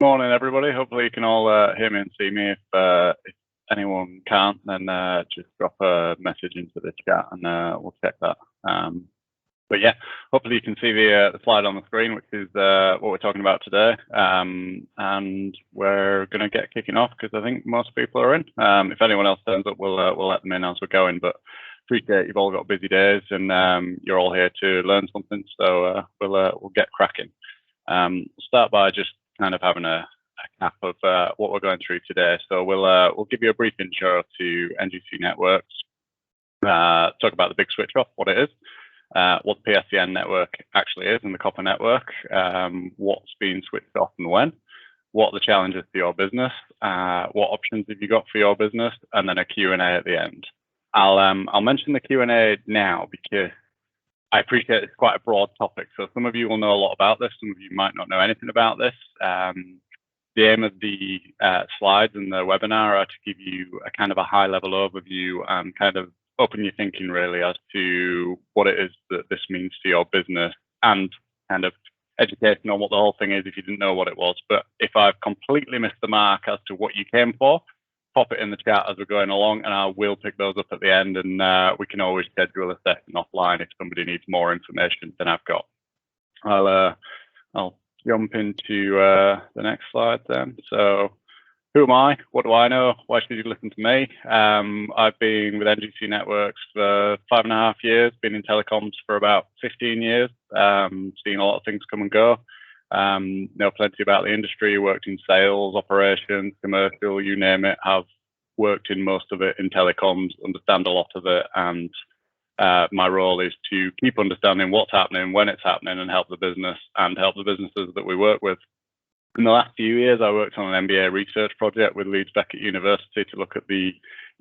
Morning, everybody. Hopefully you can all hear me and see me. If anyone can't, then just drop a message into the chat and we'll check that. But yeah, hopefully you can see the slide on the screen, which is what we're talking about today. And we're going to get kicking off because I think most people are in. If anyone else turns up, we'll let them in as we're going. But appreciate you've all got busy days and you're all here to learn something. So we'll get cracking. Start by just kind of having a cap of what we're going through today. So we'll give you a brief intro to NGC networks, talk about the big switch off, what it is, what the PSTN network actually is and the copper network, what's being switched off and when, what are the challenges to your business, what options have you got for your business, and then a Q&A at the end. I'll mention the Q&A now because I appreciate it's quite a broad topic. So some of you will know a lot about this. Some of you might not know anything about this. The aim of the slides and the webinar are to give you a kind of a high level overview and kind of open your thinking really as to what it is that this means to your business and kind of education on what the whole thing is if you didn't know what it was. But if I've completely missed the mark as to what you came for, pop it in the chat as we're going along and I will pick those up at the end, and we can always schedule a session offline if somebody needs more information than I've got. I'll jump into the next slide then. So who am I? What do I know? Why should you listen to me? I've been with NGC Networks for 5.5 years, been in telecoms for about 15 years, seen a lot of things come and go. Know plenty about the industry, worked in sales, operations, commercial, you name it. I've worked in most of it in telecoms, understand a lot of it, and my role is to keep understanding what's happening, when it's happening, and help the business and help the businesses that we work with. In the last few years, I worked on an MBA research project with Leeds Beckett University to look at the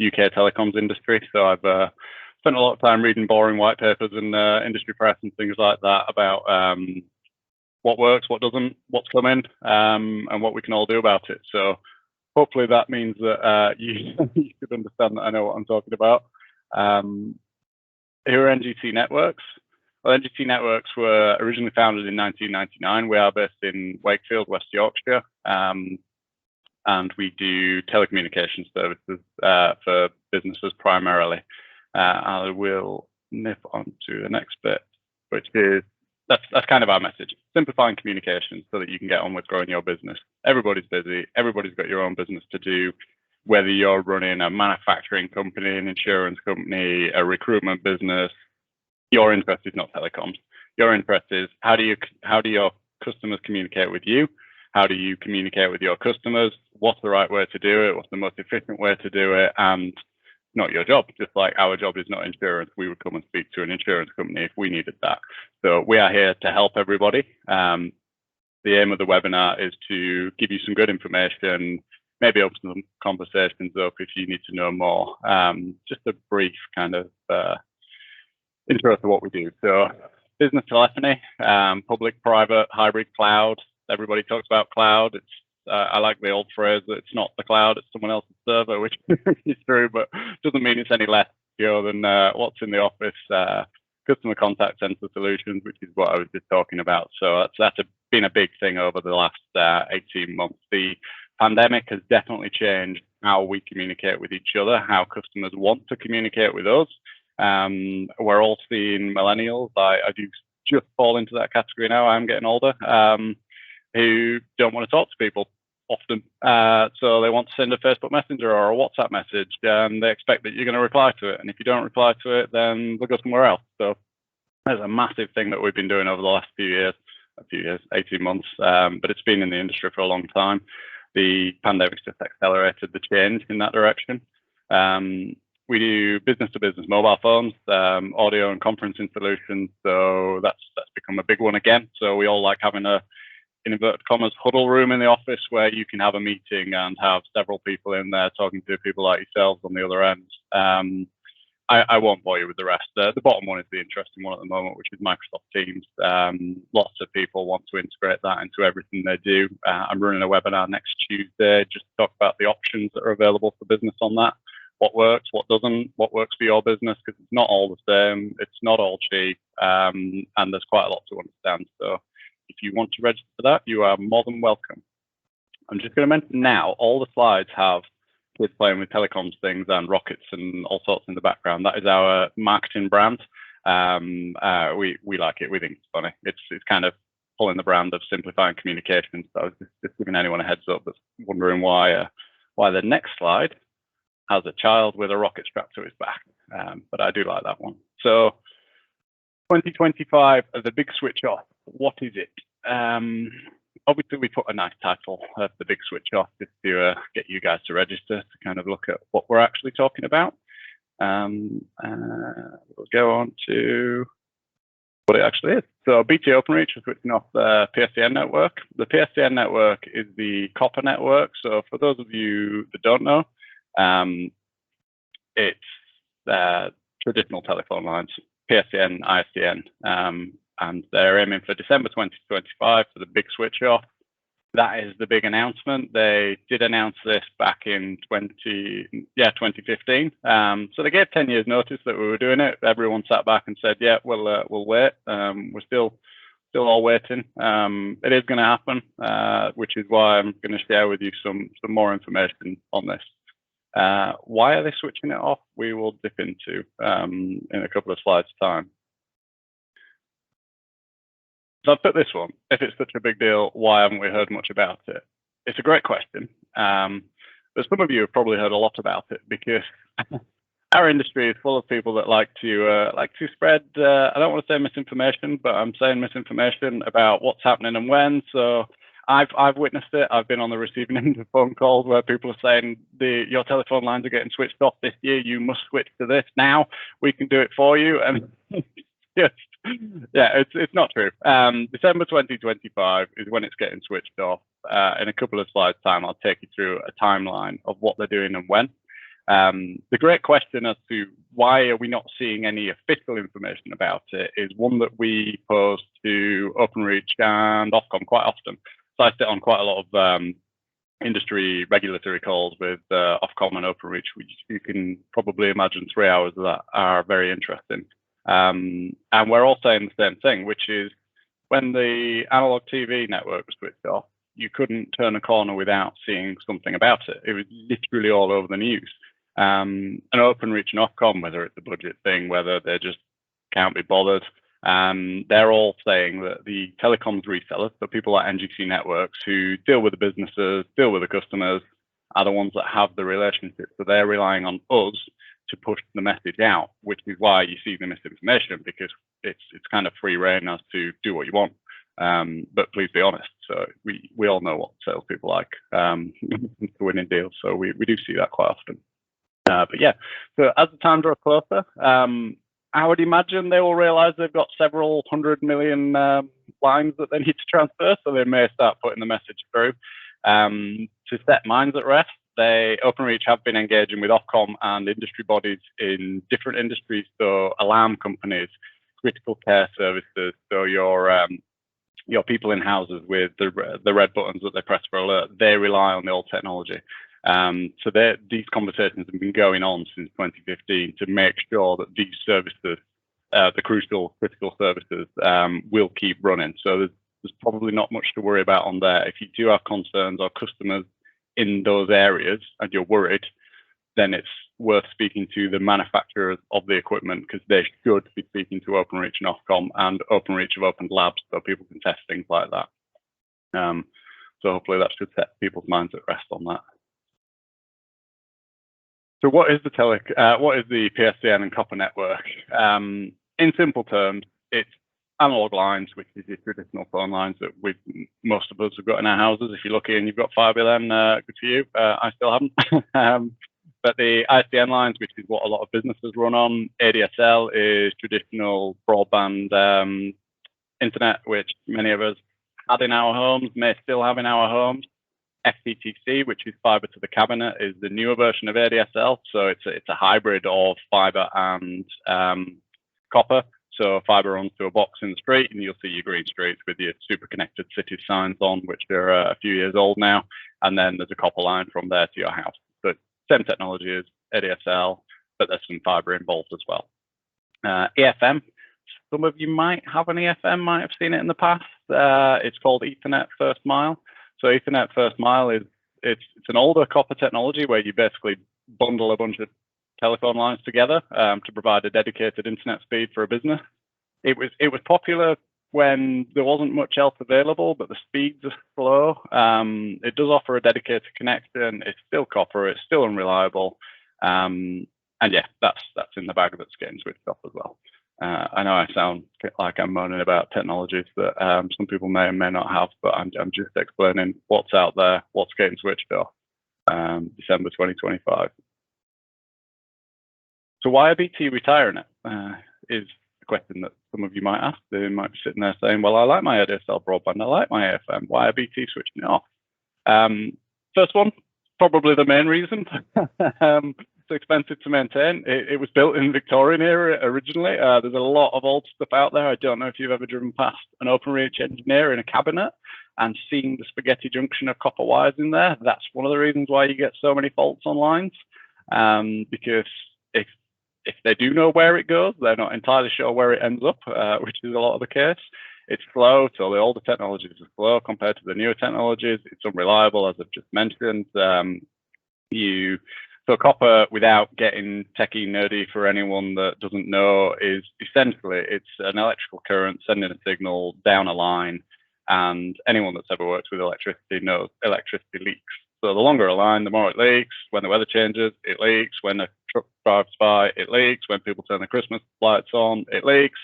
UK telecoms industry. So I've spent a lot of time reading boring white papers in industry press and things like that about what works, what doesn't, what's coming, and what we can all do about it. So hopefully that means that you should understand that I know what I'm talking about. Here are NGC Networks. Well, NGC Networks were originally founded in 1999. We are based in Wakefield, West Yorkshire, and we do telecommunications services for businesses primarily. I will nip on to the next bit, which is that's kind of our message: simplifying communication so that you can get on with growing your business. Everybody's busy. Everybody's got your own business to do. Whether you're running a manufacturing company, an insurance company, a recruitment business, your interest is not telecoms. Your interest is how do your customers communicate with you? How do you communicate with your customers? What's the right way to do it? What's the most efficient way to do it? And not your job, just like our job is not insurance. We would come and speak to an insurance company if we needed that. So we are here to help everybody. The aim of the webinar is to give you some good information, maybe open some conversations up if you need to know more. Just a brief kind of intro to what we do. So business telephony, public, private, hybrid, cloud. Everybody talks about cloud. It's I like the old phrase that it's not the cloud, it's someone else's server, which is true, but doesn't mean it's any less secure than what's in the office. Customer contact center solutions, which is what I was just talking about. So that's been a big thing over the last 18 months. The pandemic has definitely changed how we communicate with each other, how customers want to communicate with us. We're all seeing millennials. I do just fall into that category now. I'm getting older, who don't want to talk to people often. So they want to send a Facebook Messenger or a WhatsApp message, and they expect that you're going to reply to it. And if you don't reply to it, then they'll go somewhere else. So there's a massive thing that we've been doing over the last few years, 18 months, but it's been in the industry for a long time. The pandemic's just accelerated the change in that direction. We do business-to-business mobile phones, audio and conferencing solutions. So that's become a big one again. So we all like having a, in inverted commas, huddle room in the office where you can have a meeting and have several people in there talking to people like yourselves on the other end. I won't bore you with the rest. The bottom one is the interesting one at the moment, which is Microsoft Teams. Lots of people want to integrate that into everything they do. I'm running a webinar next Tuesday just to talk about the options that are available for business on that. What works, what doesn't, what works for your business, because it's not all the same, it's not all cheap, and there's quite a lot to understand. So if you want to register for that, you are more than welcome. I'm just going to mention now, all the slides have kids playing with telecoms things and rockets and all sorts in the background. That is our marketing brand. We like it. We think it's funny. It's kind of pulling the brand of simplifying communications. So I was just giving anyone a heads up that's wondering why the next slide has a child with a rocket strapped to his back. But I do like that one. So 2025, the big switch off. What is it? Obviously, we put a nice title of the big switch off just to get you guys to register to kind of look at what we're actually talking about. We'll go on to what it actually is. So BT Openreach is switching off the PSTN network. The PSTN network is the copper network. So for those of you that don't know, it's traditional telephone lines, PSTN, ISDN, and they're aiming for December 2025 for the big switch off. That is the big announcement. They did announce this back in 2015. So they gave 10 years notice that we were doing it. Everyone sat back and said, yeah, we'll wait. We're still all waiting. It is going to happen, which is why I'm going to share with you some more information on this. Why are they switching it off? We will dip into in a couple of slides' time. So I've put this one. If it's such a big deal, why haven't we heard much about it? It's a great question. But some of you have probably heard a lot about it because our industry is full of people that like to spread. I don't want to say misinformation, but I'm saying misinformation about what's happening and when. So I've witnessed it. I've been on the receiving end of phone calls where people are saying your telephone lines are getting switched off this year. You must switch to this now. We can do it for you. And yes. Yeah, it's not true. December 2025 is when it's getting switched off. In a couple of slides' time, I'll take you through a timeline of what they're doing and when. The great question as to why are we not seeing any official information about it is one that we pose to Openreach and Ofcom quite often. So I sit on quite a lot of industry regulatory calls with Ofcom and Openreach, which you can probably imagine 3 hours of that are very interesting. And we're all saying the same thing, which is when the analog TV network was switched off, you couldn't turn a corner without seeing something about it. It was literally all over the news. And Openreach and Ofcom, whether it's a budget thing, whether they just can't be bothered, they're all saying that the telecoms resellers, so people like NGC networks who deal with the businesses, deal with the customers, are the ones that have the relationship. So they're relying on us to push the message out, which is why you see the misinformation, because it's kind of free reign as to do what you want. But please be honest. So we all know what salespeople like to winning deals. So we do see that quite often. But yeah, so as the time draws closer, I would imagine they will realize they've got several 100 million lines that they need to transfer. So they may start putting the message through to set minds at rest. Openreach have been engaging with Ofcom and industry bodies in different industries, so alarm companies, critical care services, so your people in houses with the red buttons that they press for alert, they rely on the old technology. So these conversations have been going on since 2015 to make sure that these services, the critical services, will keep running. So there's probably not much to worry about on there. If you do have concerns or customers in those areas and you're worried, then it's worth speaking to the manufacturers of the equipment, because they should be speaking to Openreach and Ofcom, and Openreach have opened labs so people can test things like that. So hopefully that should set people's minds at rest on that. So what is the PSTN and copper network? In simple terms, it's analog lines, which is your traditional phone lines that most of us have got in our houses. If you're lucky and you've got fibre, then good for you. I still haven't. But the ISDN lines, which is what a lot of businesses run on, ADSL is traditional broadband internet, which many of us had in our homes, may still have in our homes. FTTP, which is fibre to the cabinet, is the newer version of ADSL. So it's a hybrid of fibre and copper. So fibre runs to a box in the street, and you'll see your green streets with your super connected city signs on, which are a few years old now. And then there's a copper line from there to your house. So same technology as ADSL, but there's some fibre involved as well. EFM. Some of you might have an EFM, might have seen it in the past. It's called Ethernet First Mile. So Ethernet first mile is it's an older copper technology where you basically bundle a bunch of telephone lines together to provide a dedicated internet speed for a business. It was popular when there wasn't much else available, but the speeds are slow. It does offer a dedicated connection. It's still copper. It's still unreliable. And yeah, that's in the bag that's getting switched off as well. I know I sound like I'm moaning about technologies that some people may or may not have, but I'm just explaining what's out there, what's getting switched off. December 2025. So why are BT retiring it? Is a question that some of you might ask. They might be sitting there saying, well, I like my ADSL broadband, I like my AFM, why are BT switching it off? First one, probably the main reason. It's expensive to maintain. It was built in the Victorian era originally. There's a lot of old stuff out there. I don't know if you've ever driven past an OpenReach engineer in a cabinet and seen the spaghetti junction of copper wires in there. That's one of the reasons why you get so many faults on lines, because if they do know where it goes, they're not entirely sure where it ends up, which is a lot of the case. It's slow, so the older technologies are slow compared to the newer technologies. It's unreliable, as I've just mentioned. So copper, without getting techie nerdy for anyone that doesn't know, is essentially it's an electrical current sending a signal down a line, and anyone that's ever worked with electricity knows electricity leaks. So the longer a line, the more it leaks. When the weather changes, it leaks. When a truck drives by, it leaks. When people turn the Christmas lights on, it leaks.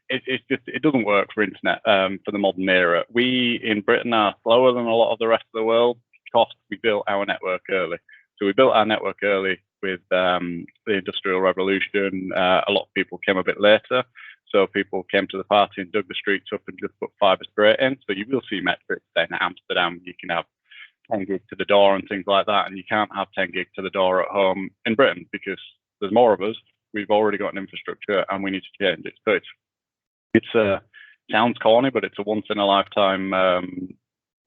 It doesn't work for internet for the modern era. We in Britain are slower than a lot of the rest of the world because we built our network early. So we built our network early with the Industrial Revolution. A lot of people came a bit later. So people came to the party and dug the streets up and just put fibre straight in. So you will see metrics saying at Amsterdam you can have 10 gig to the door and things like that, and you can't have 10 gig to the door at home in Britain because there's more of us. We've already got an infrastructure and we need to change it. So it sounds corny, but it's a once in a lifetime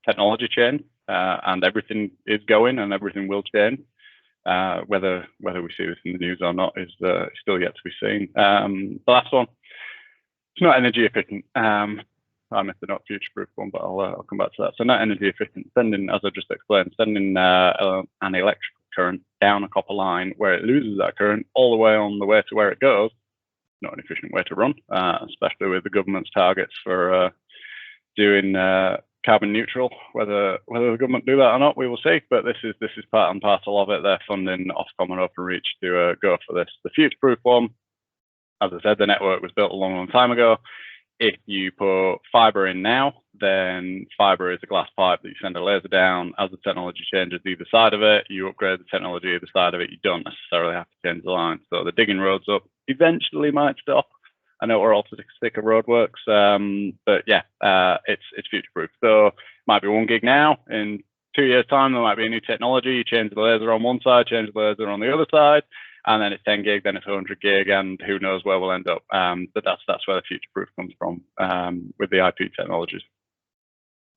technology change, and everything is going and everything will change. Whether we see this in the news or not is still yet to be seen. The last one, it's not energy efficient. I missed the not future-proof one, but I'll come back to that. So not energy efficient, sending, as I just explained, sending an electrical current down a copper line where it loses that current all the way on the way to where it goes. Not an efficient way to run, especially with the government's targets for doing carbon neutral. Whether the government do that or not, we will see. But this is part and parcel of it. They're funding Ofcom and OpenReach to go for this. The future-proof one, as I said, the network was built a long time ago. If you put fibre in now, then fibre is a glass pipe that you send a laser down. As the technology changes either side of it, you upgrade the technology either side of it. You don't necessarily have to change the line. So the digging roads up eventually might stop. I know we're all sick of roadworks, but yeah, it's future-proof. So it might be 1 gig now. In 2 years' time, there might be a new technology. You change the laser on one side, change the laser on the other side, and then it's 10 gig, then it's 100 gig, and who knows where we'll end up. But that's where the future-proof comes from with the IP technologies.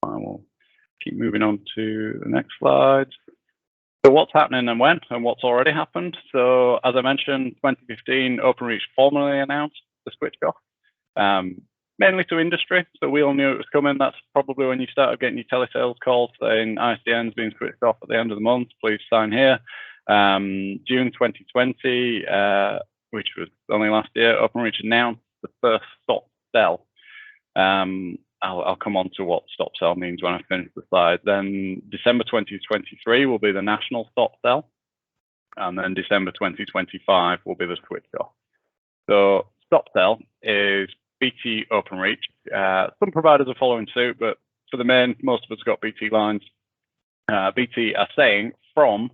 I will keep moving on to the next slide. So what's happening and when, and what's already happened? So as I mentioned, 2015, OpenReach formally announced the switch off, mainly to industry. So we all knew it was coming. That's probably when you started getting your telesales calls saying ISDN's being switched off at the end of the month. Please sign here. June 2020, which was only last year, OpenReach announced the first stop cell. I'll come on to what stop cell means when I finish the slide. Then December 2023 will be the national stop cell, and then December 2025 will be the switch off. So stop cell is BT OpenReach. Some providers are following suit, but for the main, most of us got BT lines. BT are saying from,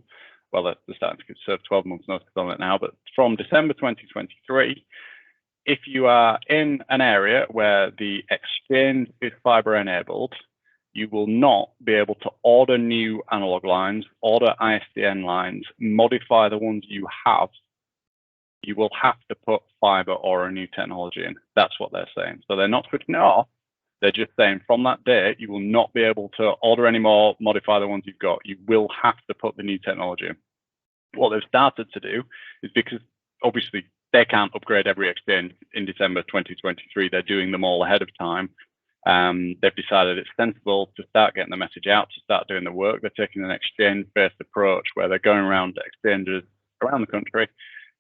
well, they're starting to serve 12 months notice on it now, but from December 2023, if you are in an area where the exchange is fibre enabled, you will not be able to order new analog lines, order ISDN lines, modify the ones you have. You will have to put fibre or a new technology in. That's what they're saying. So they're not switching it off. They're just saying from that date, you will not be able to order any more, modify the ones you've got. You will have to put the new technology in. What they've started to do is, because obviously they can't upgrade every exchange in December 2023, they're doing them all ahead of time. they've decided it's sensible to start getting the message out, to start doing the work. They're taking an exchange-based approach where they're going around exchanges around the country,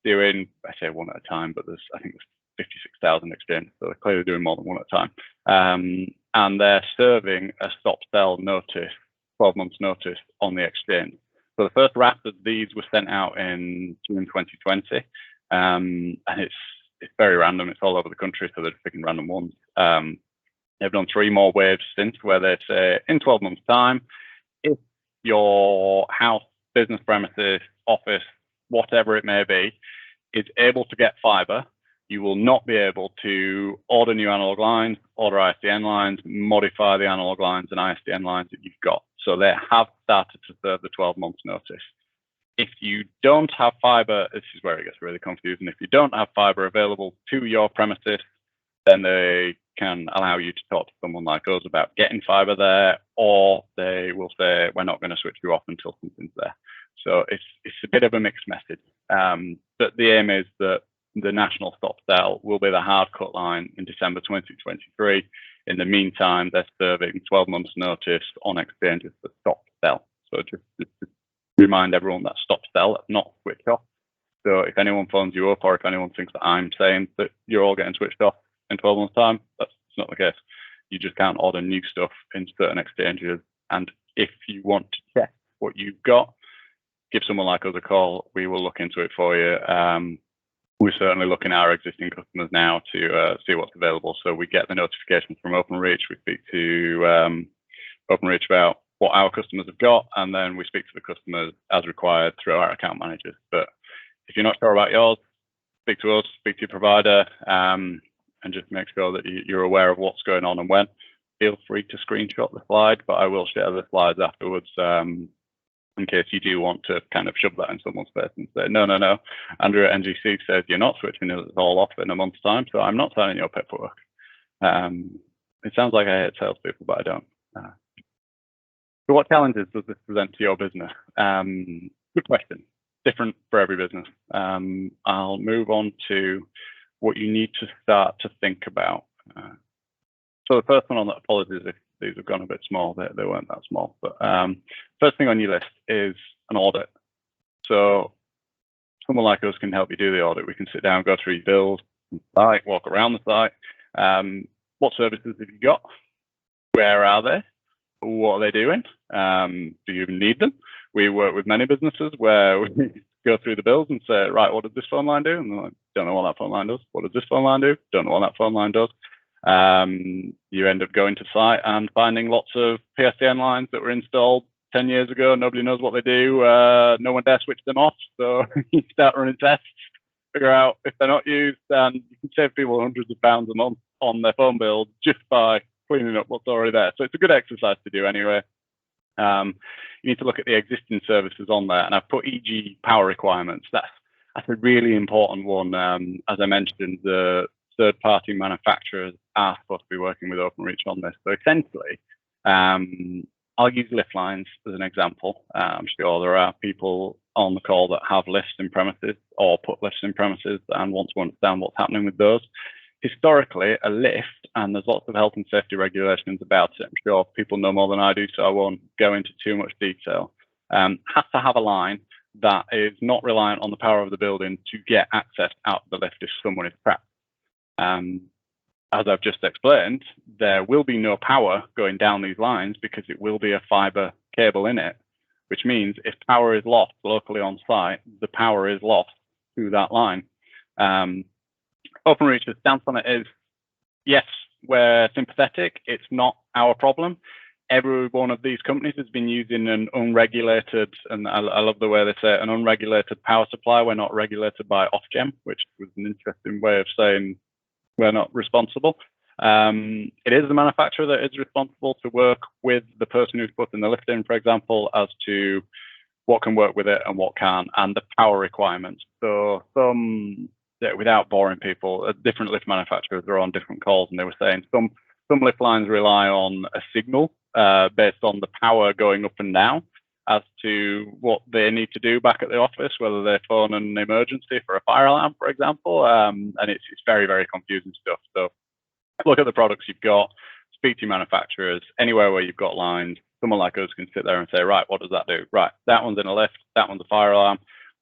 doing, I say one at a time, but I think there's 56,000 exchanges, so they're clearly doing more than one at a time. And they're serving a stop sell notice, 12 months notice on the exchange. So the first raft of these was sent out in June 2020, and it's very random. It's all over the country, so they're picking random ones. They've done 3 more waves since, where they say in 12 months' time, if your house, business premises, office, whatever it may be, is able to get fiber, you will not be able to order new analog lines, order ISDN lines, modify the analog lines and ISDN lines that you've got. So they have started to serve the 12 months notice. If you don't have fiber, this is where it gets really confusing. If you don't have fiber available to your premises, then they can allow you to talk to someone like us about getting fiber there, or they will say, we're not going to switch you off until something's there. So it's a bit of a mixed message. But the aim is that the national stop sell will be the hard cut line in December 2023. In the meantime, they're serving 12 months notice on exchanges for stop sell. So just remind everyone that stop sell, that's not switch off. So if anyone phones you up, or if anyone thinks that I'm saying that you're all getting switched off in 12 months time, that's not the case. You just can't order new stuff in certain exchanges. And if you want to check what you've got, give someone like us a call. We will look into it for you. We're certainly looking at our existing customers now to see what's available. So we get the notifications from Openreach. We speak to Openreach about what our customers have got, and then we speak to the customers as required through our account managers. But if you're not sure about yours, speak to us, speak to your provider, and just make sure that you're aware of what's going on and when. Feel free to screenshot the slide, but I will share the slides afterwards in case you do want to kind of shove that in someone's face and say, no, Andrew at NGC says you're not switching it all off in a month's time, so I'm not signing your paperwork. It sounds like I hate salespeople, but I don't. So what challenges does this present to your business? Good question. Different for every business. I'll move on to what you need to start to think about. So the first one on that, apologies if these have gone a bit small, they weren't that small, but first thing on your list is an audit. So someone like us can help you do the audit. We can sit down, go through your bills, site, walk around the site. What services have you got? Where are they? What are they doing? Do you even need them? We work with many businesses where we go through the bills and say, right, what does this phone line do? And they're like, don't know what that phone line does. What does this phone line do? Don't know what that phone line does. You end up going to site and finding lots of PSTN lines that were installed 10 years ago. Nobody knows what they do. No one dare switch them off. So you start running tests, figure out if they're not used, and you can save people hundreds of pounds a month on their phone bill just by cleaning up what's already there. So it's a good exercise to do anyway. You need to look at the existing services on there, and I've put e.g. power requirements. That's a really important one. As I mentioned, the third-party manufacturers are supposed to be working with Openreach on this. So essentially, I'll use lift lines as an example. I'm sure there are people on the call that have lifts in premises or put lifts in premises and want to understand what's happening with those. Historically, a lift, and there's lots of health and safety regulations about it, I'm sure people know more than I do, so I won't go into too much detail, has to have a line that is not reliant on the power of the building to get access out of the lift if someone is trapped. As I've just explained, there will be no power going down these lines because it will be a fiber cable in it, which means if power is lost locally on site, the power is lost to that line. Openreach's stance on it is, yes, we're sympathetic. It's not our problem. Every one of these companies has been using an unregulated, and I love the way they say it, an unregulated power supply. We're not regulated by Ofgem, which was an interesting way of saying we're not responsible. It is the manufacturer that is responsible to work with the person who's putting the lift in, for example, as to what can work with it and what can't, and the power requirements. So without boring people, different lift manufacturers are on different calls, and they were saying some lift lines rely on a signal based on the power going up and down as to what they need to do back at the office, whether they phone an emergency for a fire alarm, for example, and it's very, very confusing stuff. So look at the products you've got, speak to your manufacturers, anywhere where you've got lines. Someone like us can sit there and say, right, what does that do? Right, that one's in a lift, that one's a fire alarm.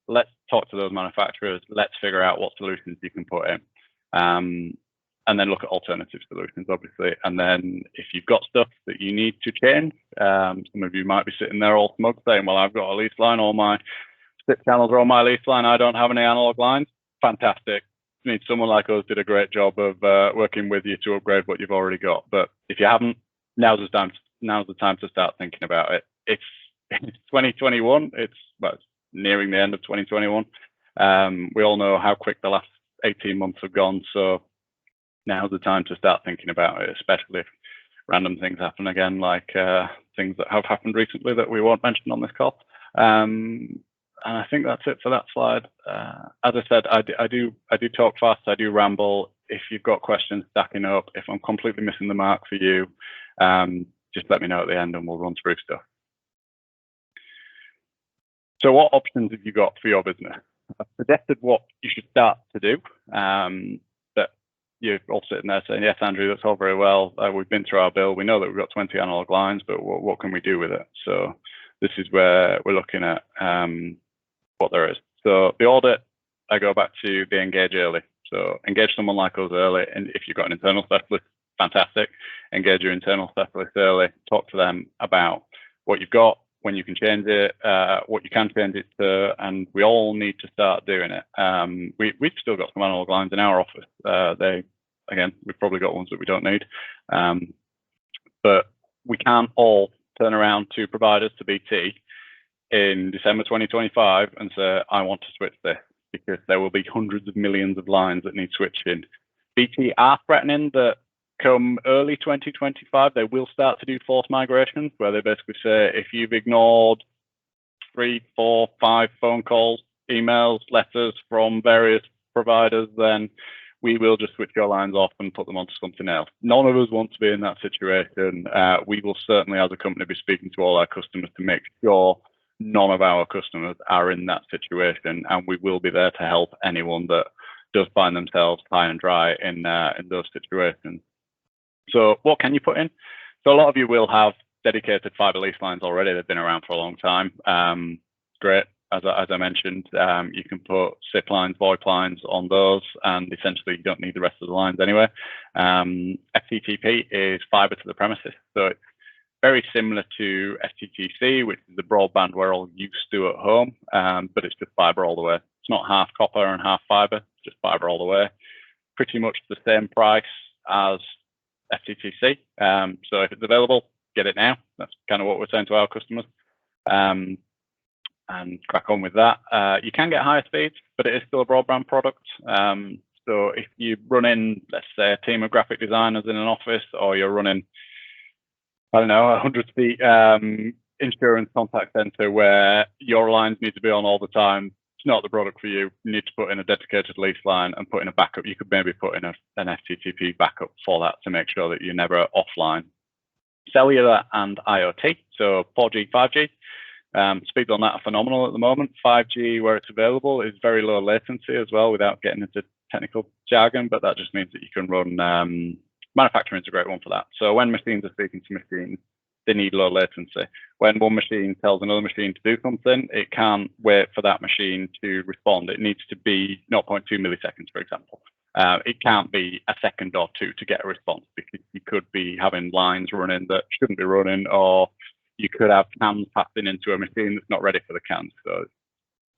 Let's talk to those manufacturers. Let's figure out what solutions you can put in. And then look at alternative solutions, obviously. And then if you've got stuff that you need to change, some of you might be sitting there all smug saying, well, I've got a lease line, all my SIP channels are on my lease line, I don't have any analog lines. Fantastic. I mean, someone like us did a great job of working with you to upgrade what you've already got. But if you haven't, now's the time to start thinking about it. It's 2021, it's nearing the end of 2021. We all know how quick the last 18 months have gone, so now's the time to start thinking about it, especially if random things happen again, like things that have happened recently that we won't mention on this call. And I think that's it for that slide. As I said, I do talk fast, I do ramble. If you've got questions stacking up, if I'm completely missing the mark for you, just let me know at the end and we'll run through stuff. So what options have you got for your business? I've suggested what you should start to do. That you're all sitting there saying, yes, Andrew, that's all very well. We've been through our bill. We know that we've got 20 analog lines, but what can we do with it? So this is where we're looking at what there is. So the audit, I go back to the engage early. So engage someone like us early. And if you've got an internal specialist, fantastic. Engage your internal specialist early. Talk to them about what you've got, when you can change it, what you can change it to, and we all need to start doing it. We've still got some analog lines in our office. We've probably got ones that we don't need, but we can't all turn around to providers, to BT, in December 2025 and say, I want to switch this, because there will be hundreds of millions of lines that need switching. BT are threatening that come early 2025, they will start to do forced migrations, where they basically say, if you've ignored 3, 4, 5 phone calls, emails, letters from various providers, then we will just switch your lines off and put them onto something else. None of us want to be in that situation. We will certainly, as a company, be speaking to all our customers to make sure none of our customers are in that situation, and we will be there to help anyone that does find themselves high and dry in those situations. So what can you put in? So a lot of you will have dedicated fiber lease lines already. They've been around for a long time. Great. As I mentioned, you can put SIP lines, VoIP lines on those, and essentially you don't need the rest of the lines anyway. FTTP is fiber to the premises. So it's very similar to FTTC, which is the broadband we're all used to at home, but it's just fiber all the way. It's not half copper and half fiber, it's just fiber all the way. Pretty much the same price as FTTC. So if it's available, get it now. That's kind of what we're saying to our customers. And crack on with that. You can get higher speeds, but it is still a broadband product. So if you run in, let's say, a team of graphic designers in an office, or you're running, I don't know, 100 feet insurance contact center where your lines need to be on all the time, it's not the product for you. You need to put in a dedicated lease line and put in a backup. You could maybe put in an FTTP backup for that to make sure that you're never offline. Cellular and IoT, so 4G, 5G. Speeds on that are phenomenal at the moment. 5G, where it's available, is very low latency as well, without getting into technical jargon, but that just means that you can run, manufacturing is a great one for that. So when machines are speaking to machines, they need low latency. When one machine tells another machine to do something, it can't wait for that machine to respond. It needs to be 0.2 milliseconds, for example. It can't be a second or two to get a response, because you could be having lines running that shouldn't be running, or you could have cans passing into a machine that's not ready for the cans. So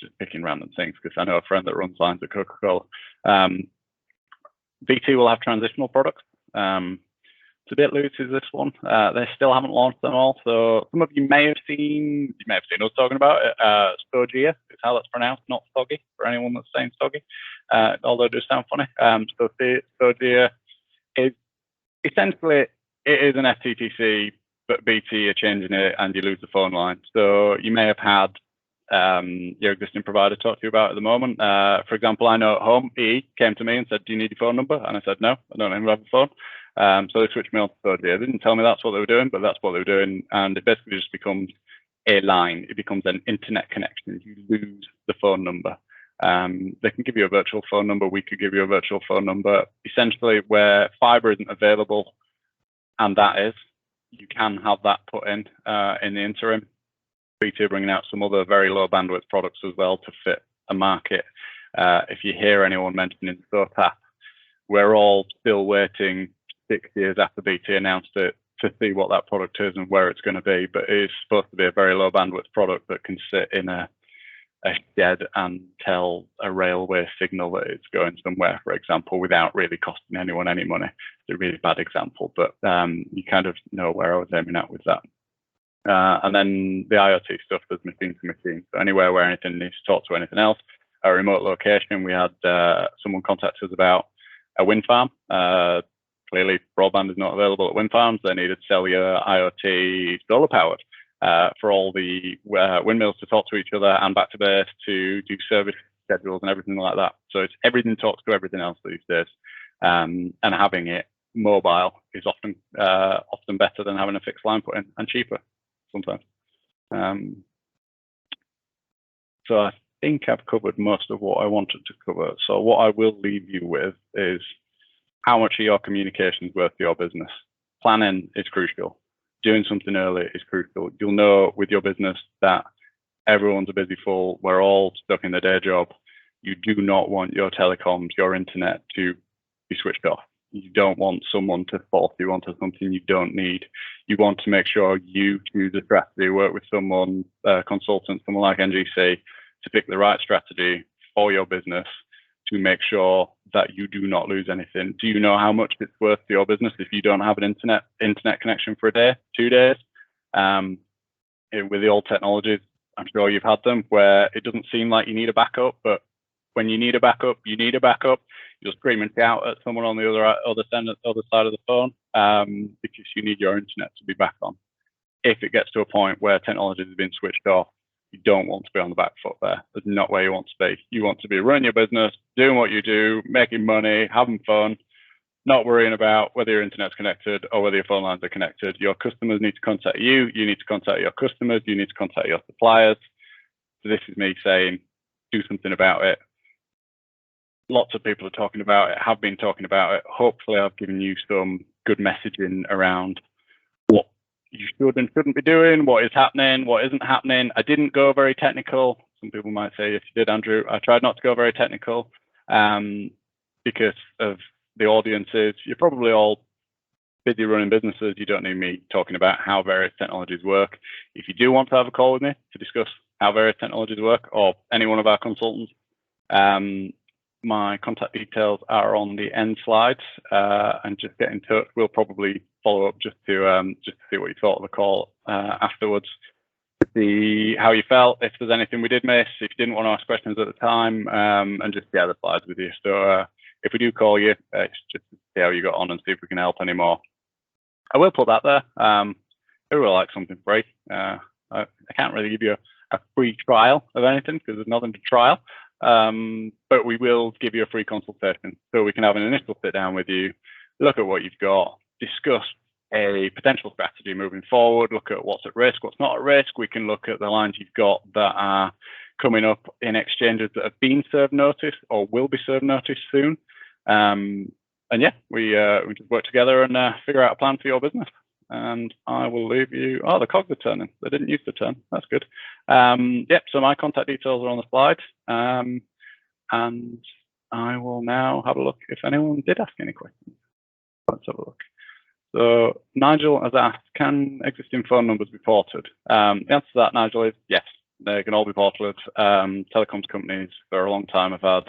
just picking random things, because I know a friend that runs lines at Coca-Cola. BT will have transitional products. It's a bit loose, is this one. They still haven't launched them all. So some of you may have seen us talking about it. SOGEA is how that's pronounced, not SOGI, for anyone that's saying SOGI, although it does sound funny. So SOGEA is essentially, it is an FTTC, but BT are changing it and you lose the phone line. So you may have had your existing provider talk to you about at the moment. For example, I know at home, EE came to me and said, do you need your phone number? And I said, no, I don't even have a phone. So they switched me on to SOGEA. They didn't tell me that's what they were doing, but that's what they were doing. And it basically just becomes a line. It becomes an internet connection. You lose the phone number. They can give you a virtual phone number. We could give you a virtual phone number. Essentially, where fiber isn't available, and that is, you can have that put in the interim. BT are bringing out some other very low bandwidth products as well to fit a market. If you hear anyone mentioning SOTAP, we're all still waiting 6 years after BT announced it to see what that product is and where it's going to be, but it is supposed to be a very low bandwidth product that can sit in a shed and tell a railway signal that it's going somewhere, for example, without really costing anyone any money. It's a really bad example, but you kind of know where I was aiming at with that. And then the IoT stuff is machine to machine. So anywhere where anything needs to talk to anything else. A remote location, we had someone contact us about a wind farm. Clearly, broadband is not available at wind farms. They needed cellular IoT solar powered for all the windmills to talk to each other and back to base to do service schedules and everything like that. So it's everything talks to everything else these days. And having it mobile is often better than having a fixed line put in, and cheaper sometimes. So I think I've covered most of what I wanted to cover. So what I will leave you with is how much of your communication is worth to your business. Planning is crucial. Doing something early is crucial. You'll know with your business that everyone's a busy fool. We're all stuck in the day job. You do not want your telecoms, your internet to be switched off. You don't want someone to force you onto something you don't need. You want to make sure you choose a strategy, work with someone, consultant, someone like NGC, to pick the right strategy for your business to make sure that you do not lose anything. Do you know how much it's worth to your business if you don't have an internet connection for a day, 2 days? With the old technologies, I'm sure you've had them where it doesn't seem like you need a backup, but when you need a backup, you need a backup. You'll scream and shout at someone on the other side of the phone because you need your internet to be back on. If it gets to a point where technology has been switched off, you don't want to be on the back foot there. That's not where you want to be. You want to be running your business, doing what you do, making money, having fun, not worrying about whether your internet's connected or whether your phone lines are connected. Your customers need to contact you. You need to contact your customers. You need to contact your suppliers. So this is me saying, do something about it. Lots of people are talking about it, have been talking about it. Hopefully I've given you some good messaging around what you should and shouldn't be doing, what is happening, what isn't happening. I didn't go very technical. Some people might say, yes, you did, Andrew. I tried not to go very technical because of the audiences. You're probably all busy running businesses. You don't need me talking about how various technologies work. If you do want to have a call with me to discuss how various technologies work, or any one of our consultants, my contact details are on the end slides, and just get in touch. We'll probably follow up just to see what you thought of the call afterwards, see how you felt, if there's anything we did miss, if you didn't want to ask questions at the time, and just share the slides with you. So if we do call you, it's just to see how you got on and see if we can help anymore. I will put that there. I really like something free. I can't really give you a free trial of anything because there's nothing to trial. But we will give you a free consultation so we can have an initial sit down with you, look at what you've got, discuss a potential strategy moving forward, look at what's at risk, what's not at risk. We can look at the lines you've got that are coming up in exchanges that have been served notice or will be served notice soon. And yeah, we just work together and figure out a plan for your business. And I will leave you. Oh, the cogs are turning. They didn't used to turn. That's good. Yep. So my contact details are on the slide. And I will now have a look if anyone did ask any questions. Let's have a look. So Nigel has asked, can existing phone numbers be ported? The answer to that, Nigel, is yes. They can all be ported. Telecoms companies for a long time have had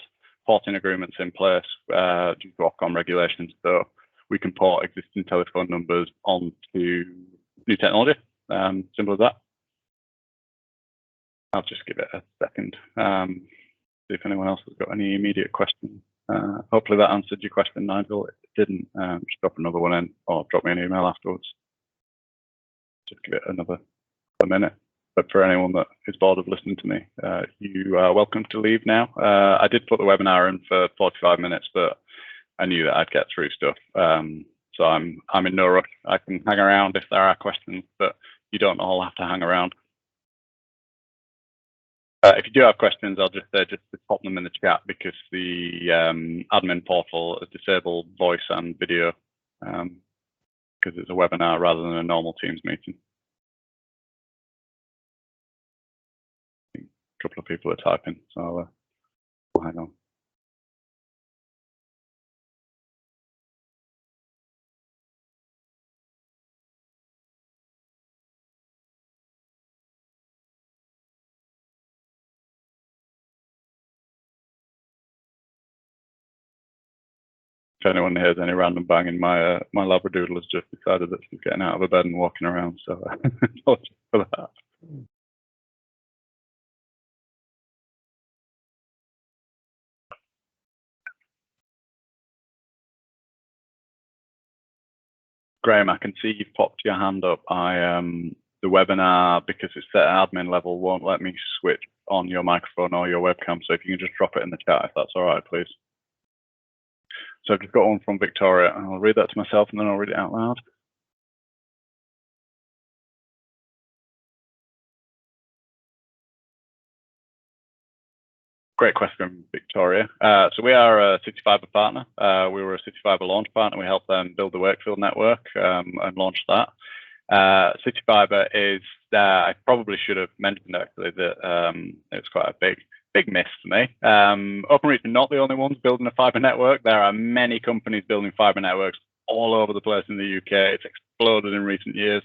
porting agreements in place due to Ofcom regulations. So we can port existing telephone numbers onto new technology. Simple as that. I'll just give it a second. See if anyone else has got any immediate questions. Hopefully that answered your question, Nigel. If it didn't, just drop another one in or drop me an email afterwards. Just give it another minute. But for anyone that is bored of listening to me, you are welcome to leave now. I did put the webinar in for 45 minutes, but I knew that I'd get through stuff. So I'm in no rush. I can hang around if there are questions, but you don't all have to hang around. If you do have questions, I'll just say just pop them in the chat because the admin portal has disabled voice and video because it's a webinar rather than a normal Teams meeting. A couple of people are typing, so we'll hang on. If anyone hears any random banging, my Labradoodle has just decided that she's getting out of bed and walking around, so apologies for that. Graham, I can see you've popped your hand up. The webinar, because it's set at admin level, won't let me switch on your microphone or your webcam, so if you can just drop it in the chat, if that's all right, please. So I've just got one from Victoria, and I'll read that to myself, and then I'll read it out loud. Great question, Victoria. So we are a City Fibre partner. We were a City Fibre launch partner. We helped them build the Wakefield network and launch that. City Fibre is, I probably should have mentioned actually that it's quite a big miss for me. Openreach are not the only ones building a fibre network. There are many companies building fibre networks all over the place in the UK. It's exploded in recent years.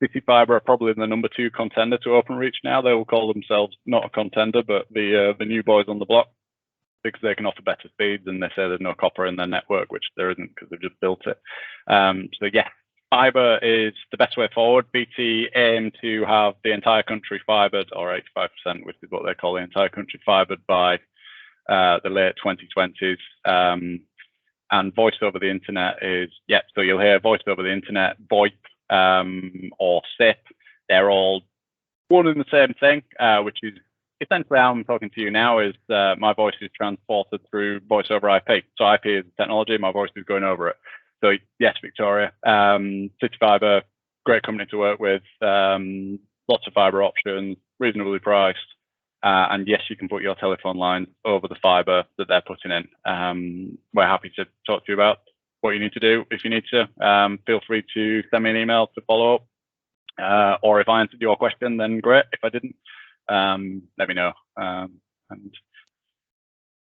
City Fibre are probably the number 2 contender to Openreach now. They will call themselves not a contender, but the new boys on the block, because they can offer better speeds, and they say there's no copper in their network, which there isn't because they've just built it. So yeah, fibre is the best way forward. BT aim to have the entire country fibred, or 85%, which is what they call the entire country fibred by the late 2020s. And voice over the internet is, yeah, so you'll hear voice over the internet, VoIP, or SIP. They're all one and the same thing, which is essentially how I'm talking to you now. Is my voice is transported through voice over IP. So IP is technology, my voice is going over it. So yes, Victoria, City Fibre, great company to work with, lots of fibre options, reasonably priced, and yes, you can put your telephone line over the fibre that they're putting in. We're happy to talk to you about what you need to do. If you need to, feel free to send me an email to follow up, or if I answered your question, then great. If I didn't, let me know. And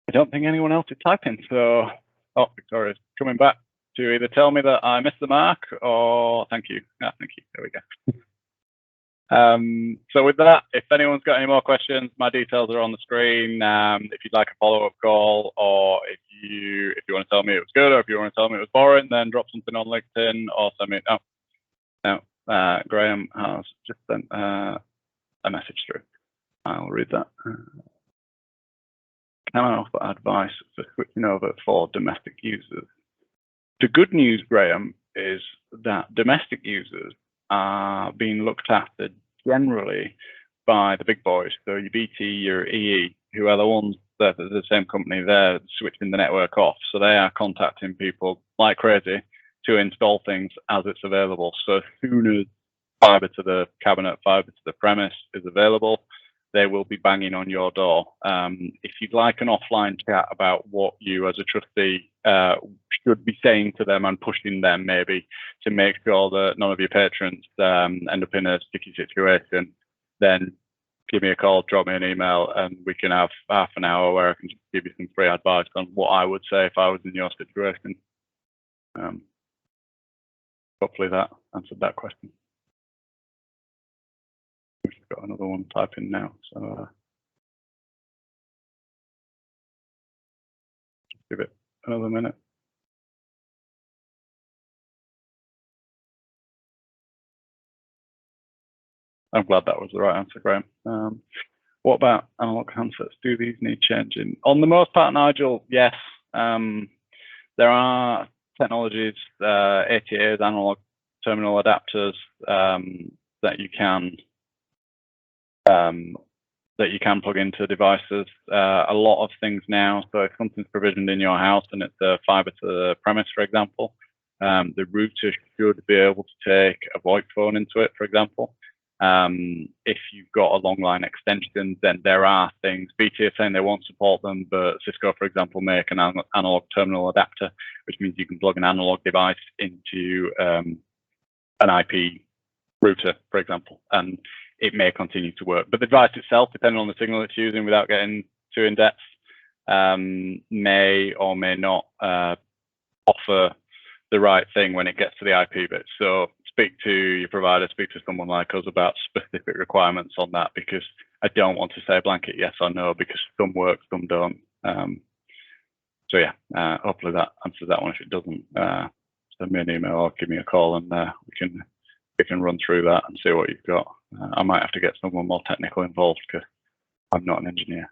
I don't think anyone else is typing, so, oh, Victoria's coming back to either tell me that I missed the mark or thank you. Thank you, there we go. So with that, if anyone's got any more questions, my details are on the screen. If you'd like a follow-up call, or if you want to tell me it was good, or if you want to tell me it was boring, then drop something on LinkedIn or send me. Graham has just sent a message through. I'll read that. Can I offer advice for switching over for domestic users? The good news, Graham, is that domestic users are being looked after generally by the big boys. So your BT, your EE, who are the ones that are the same company, they're switching the network off. So they are contacting people like crazy to install things as it's available. So as soon as fibre to the cabinet, fibre to the premise is available, they will be banging on your door. If you'd like an offline chat about what you as a trustee should be saying to them and pushing them maybe to make sure that none of your patrons end up in a sticky situation, then give me a call, drop me an email, and we can have half an hour where I can just give you some free advice on what I would say if I was in your situation. Hopefully that answered that question. We've got another one typing now, so just give it another minute. I'm glad that was the right answer, Graham. What about analog handsets? Do these need changing? On the most part, Nigel, yes. There are technologies, ATAs, analog terminal adapters, that you can plug into devices. A lot of things now. So if something's provisioned in your house and it's a fibre to the premise, for example, the router should be able to take a VoIP phone into it, for example. If you've got a long line extension, then there are things. BT are saying they won't support them, but Cisco, for example, make an analog terminal adapter, which means you can plug an analog device into an IP router, for example, and it may continue to work. But the device itself, depending on the signal it's using, without getting too in depth, may or may not offer the right thing when it gets to the IP bit. So speak to your provider, speak to someone like us about specific requirements on that, because I don't want to say a blanket yes or no, because some work, some don't. So yeah, hopefully that answers that one. If it doesn't, send me an email or give me a call, and we can run through that and see what you've got. I might have to get someone more technical involved because I'm not an engineer.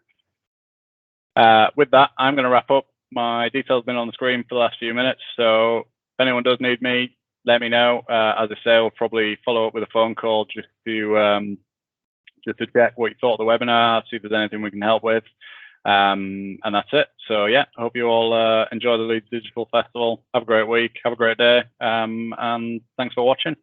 With that, I'm going to wrap up. My details have been on the screen for the last few minutes, so if anyone does need me, let me know. As I say, we'll probably follow up with a phone call just to check what you thought of the webinar, see if there's anything we can help with. And that's it. So yeah, I hope you all enjoy the Leeds Digital Festival. Have a great week, have a great day, and thanks for watching.